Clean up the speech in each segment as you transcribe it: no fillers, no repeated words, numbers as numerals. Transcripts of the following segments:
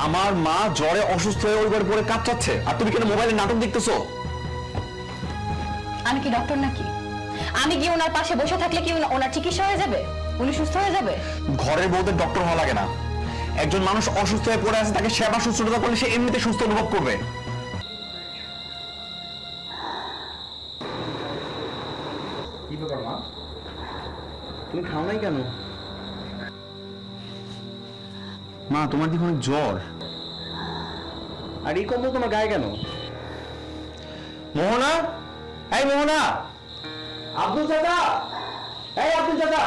আমার মা জ্বরে অসুস্থ হয়ে ওই ঘরে পড়ে কাঁপছে, আর তুমি কেন মোবাইলে নাটক দেখতেছো? আমি কি ডক্টর নাকি? আমি কি ওনার পাশে বসে থাকলে কি ওনার চিকিৎসা হয়ে যাবে? উনি সুস্থ হয়ে যাবে? ঘরের বউদের ডক্টর হওয়া লাগে না। একজন মানুষ অসুস্থ হয়ে পড়ে আছে, তাকে সেবা শুশ্রূষা করলে সে এমনিতে সুস্থ অনুভব করবে। কি ব্যাপার মা, তুমি খাও নাই কেন? মা, তোমার দিকে অনেক জ্বর, আর এই কম্বল তোমার গায়ে কেন? মোহনা, এই মোহনা, আব্দুল চাচা, এই আব্দুল চাচা।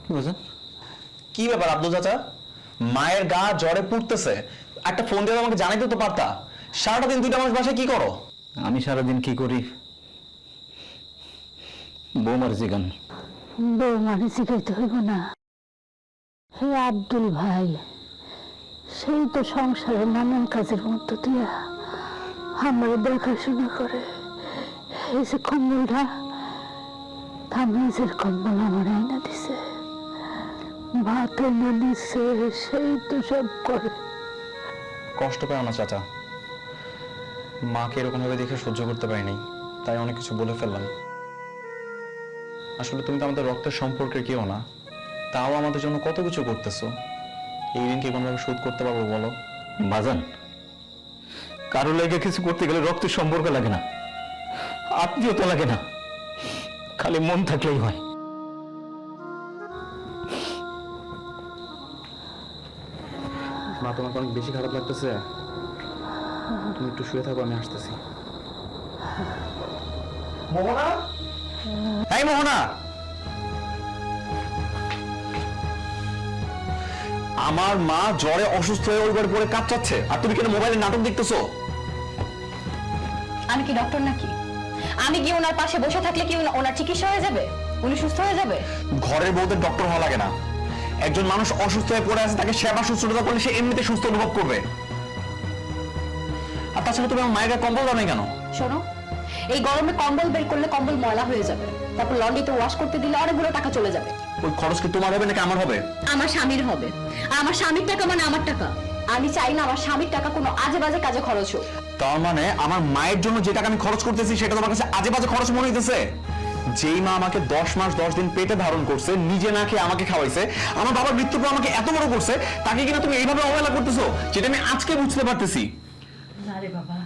কি বলছেন? কি ব্যাপার আব্দুল চাচা? মায়ের গা জ্বরে পুড়তেছে, একটা ফোন দিয়ে আমাকে জানাইতে তো পারতা। সারাটা দিন দুইটা মানুষ বাসায় কি করো? আমি সারাদিন কি করি বৌমার জিগান। বৌমারে জিগাইতে হইব না। হে আব্দুল ভাই, সেই তো সংসারের নানান কাজের মধ্য দিয়া আমার দেখাশোনা করে। এই যে কম্বলটা, তামিজের কম্বল আমার আইনা দিছে, ভাত এনে দিছে, সেই তো সব করে। কষ্ট পেও না চাচা, মাকে এরকম ভাবে দেখে সহ্য করতে পারিনি, তাই অনেক কিছু বলে ফেললাম। আসলে তুমি তো আমাদের রক্তের সম্পর্কের কেউ না, তাও আমাদের জন্য কত কিছু করতেছো। এই ঋণ কি কোনোভাবে শোধ করতে পারবো বলো? বাজান, কারো লেগে কিছু করতে গেলে রক্তের সম্পর্ক লাগে না, আত্মীয়তা লাগে না, খালি মন থাকলেই হয়। মা, তোমাকে অনেক বেশি খারাপ লাগতেছে, তুমি একটু শুয়ে থাকো, আমি আসতেছি। মোহনা, এই মোহনা, আমার মা জ্বরে অসুস্থ হয়ে ওই ঘরে পড়ে কাঁপছে, আর তুমি কেন মোবাইলে নাটক দেখতেছো? আমি কি ডক্টর নাকি? আমি কি ওনার পাশে বসে থাকলে কি ওনার চিকিৎসা হয়ে যাবে? উনি সুস্থ হয়ে যাবে? ঘরের বউদের ডক্টর হওয়া লাগে না। একজন মানুষ অসুস্থ হয়ে পড়ে আছে, তাকে সেবা শুশ্রূষা করলে সে এমনিতে সুস্থ অনুভব করবে। আর তাছাড়া তুমি আমার মায়ের গায়ে কম্বল দাও নাই কেন? শোনো, এই গরমে কম্বল বের করলে কম্বল ময়লা হয়ে যাবে, তারপর লন্ড্রিতে ওয়াশ করতে দিলে অনেকগুলো টাকা চলে যাবে। ওই খরচ কি তোমার হবে নাকি আমার হবে? আমার স্বামীর হবে। আমার স্বামীর টাকা মানে আমার টাকা। আমি চাই না আমার স্বামীর টাকা কোনো আজে বাজে কাজে খরচ হোক। তার মানে আমার মায়ের জন্য যে টাকা আমি খরচ করতেছি সেটা তোমার কাছে আজে বাজে খরচ মনে হইতেছে? যেই মা আমাকে 10 মাস 10 দিন পেটে ধারণ করছে, নিজে না খেয়ে আমাকে খাওয়াইছে, আমার বাবার মৃত্যুর পর আমাকে এত বড় করছে, তাকে কিনা তুমি এইভাবে অবহেলা করতেছো, যেটা আমি আজকে বুঝতে পারতেছি। না রে বাবা,